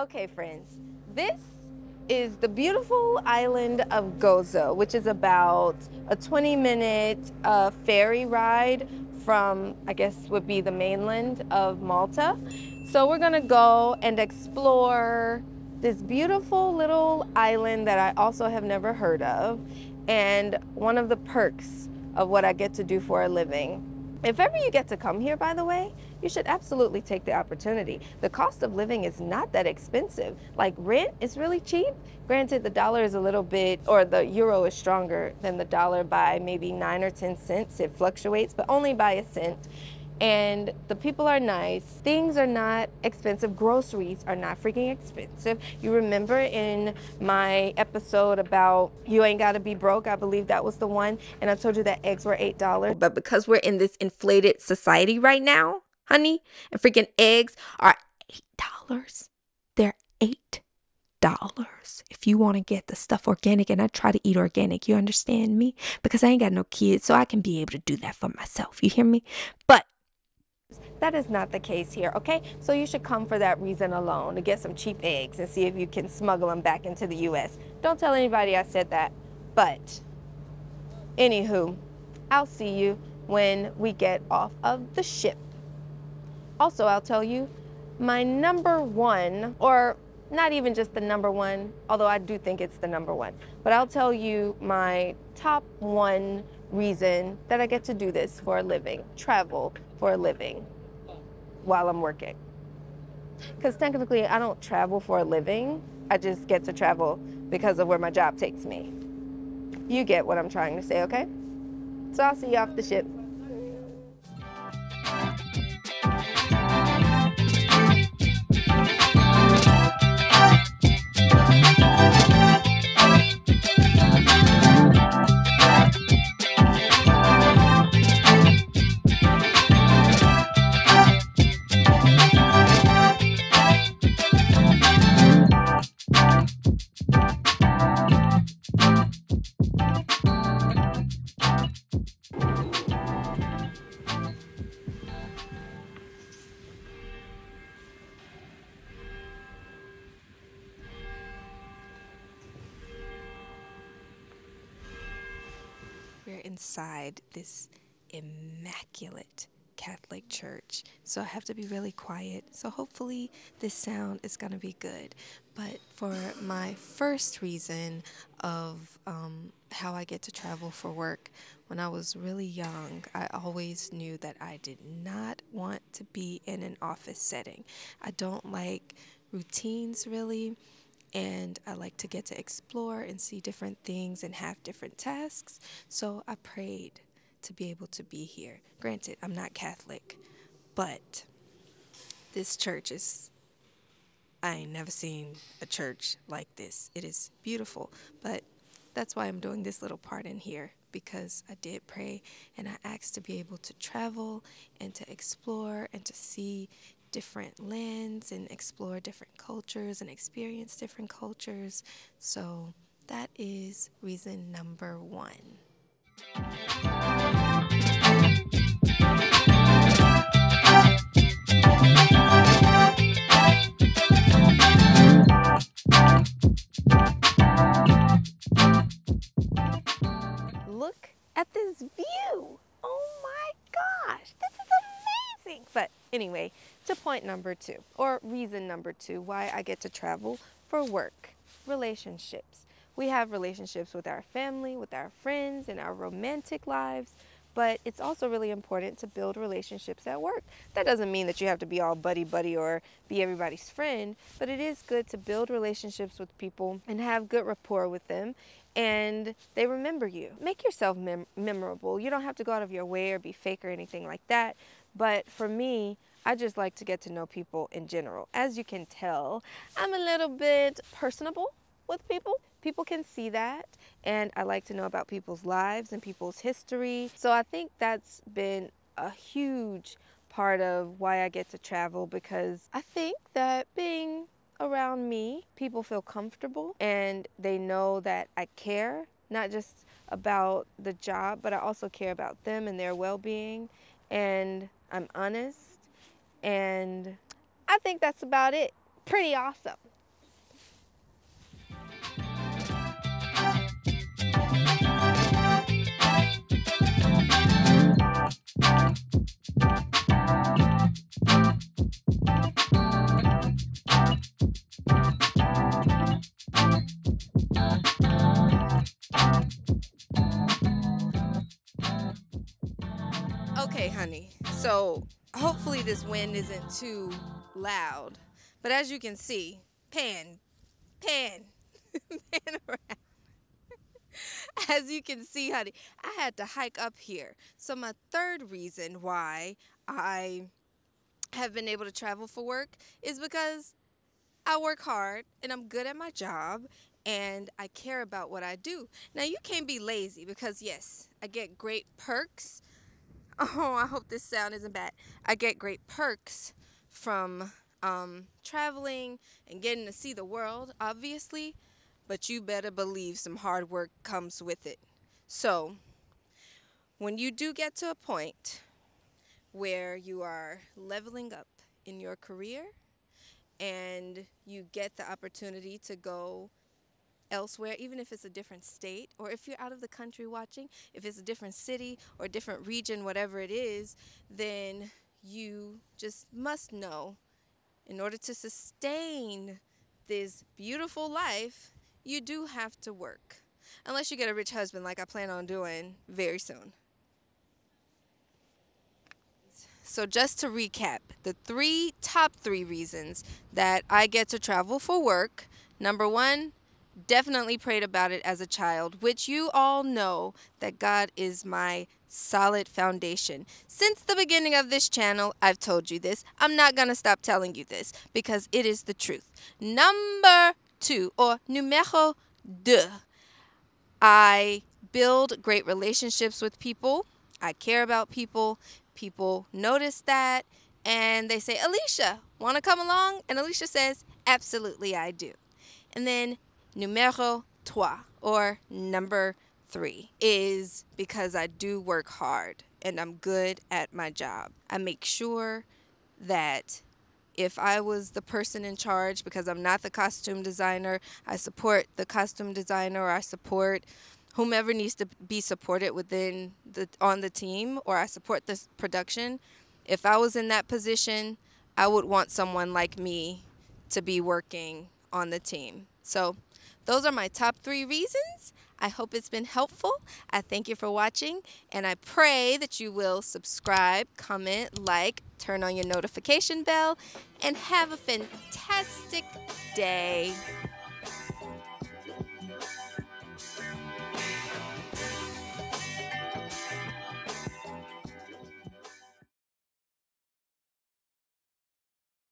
Okay, friends, this is the beautiful island of Gozo, which is about a 20-minute ferry ride from, I guess, would be the mainland of Malta. So we're gonna go and explore this beautiful little island that I also have never heard of, and one of the perks of what I get to do for a living. If ever you get to come here, by the way, you should absolutely take the opportunity. The cost of living is not that expensive. Like, rent is really cheap. Granted, the dollar is a little bit, or the euro is stronger than the dollar by maybe 9 or 10 cents. It fluctuates, but only by a cent. And the people are nice. Things are not expensive. Groceries are not freaking expensive. You remember in my episode about you ain't gotta be broke, I believe that was the one, and I told you that eggs were $8. But because we're in this inflated society right now, honey, and freaking eggs are $8, they're $8. If you want to get the stuff organic, and I try to eat organic, you understand me? Because I ain't got no kids, so I can be able to do that for myself. You hear me? But that is not the case here, okay? So you should come for that reason alone, to get some cheap eggs and see if you can smuggle them back into the U.S. Don't tell anybody I said that. But anywho, I'll see you when we get off of the ship. Also, I'll tell you my number one, or not even just the number one, although I do think it's the number one, but I'll tell you my top one reason that I get to do this for a living, travel for a living while I'm working. Because technically I don't travel for a living, I just get to travel because of where my job takes me. You get what I'm trying to say, okay? So I'll see you off the ship. We're inside this immaculate Catholic church, so I have to be really quiet. So hopefully this sound is gonna be good. But for my first reason of how I get to travel for work, when I was really young, I always knew that I did not want to be in an office setting. I don't like routines really. And I like to get to explore and see different things and have different tasks. So I prayed to be able to be here. Granted, I'm not Catholic, but this church is, I ain't never seen a church like this. It is beautiful, but that's why I'm doing this little part in here, because I did pray and I asked to be able to travel and to explore and to see different lands and explore different cultures and experience different cultures. So that is reason number one. Look at this view. Oh my gosh, this is amazing. But anyway, to point number two, or reason number two, why I get to travel for work: relationships. We have relationships with our family, with our friends, in our romantic lives, but it's also really important to build relationships at work. That doesn't mean that you have to be all buddy-buddy or be everybody's friend, but it is good to build relationships with people and have good rapport with them, and they remember you. Make yourself memorable. You don't have to go out of your way or be fake or anything like that, but for me, I just like to get to know people in general. As you can tell, I'm a little bit personable with people. People can see that, and I like to know about people's lives and people's history. So I think that's been a huge part of why I get to travel, because I think that being around me, people feel comfortable and they know that I care, not just about the job, but I also care about them and their well-being, and I'm honest, and I think that's about it. Pretty awesome. So hopefully this wind isn't too loud. But as you can see, pan, pan around. As you can see, honey, I had to hike up here. So my third reason why I have been able to travel for work is because I work hard and I'm good at my job and I care about what I do. Now you can't be lazy because yes, I get great perks. Oh, I hope this sound isn't bad. I get great perks from traveling and getting to see the world, obviously, but you better believe some hard work comes with it. So when you do get to a point where you are leveling up in your career and you get the opportunity to go elsewhere, even if it's a different state or if you're out of the country watching, if it's a different city or different region, whatever it is, then you just must know in order to sustain this beautiful life, you do have to work. Unless you get a rich husband like I plan on doing very soon. So just to recap, the top three reasons that I get to travel for work. Number one, definitely prayed about it as a child, which you all know that God is my solid foundation. Since the beginning of this channel, I've told you this. I'm not going to stop telling you this because it is the truth. Number two, or numéro deux, I build great relationships with people. I care about people. People notice that and they say, Alesha, want to come along? And Alesha says, absolutely I do. And then numéro trois, or number three, is because I do work hard and I'm good at my job. I make sure that if I was the person in charge, because I'm not the costume designer, I support the costume designer, or I support whomever needs to be supported on the team, or I support this production. If I was in that position, I would want someone like me to be working on the team. So those are my top three reasons. I hope it's been helpful. I thank you for watching, and I pray that you will subscribe, comment, like, turn on your notification bell, and have a fantastic day.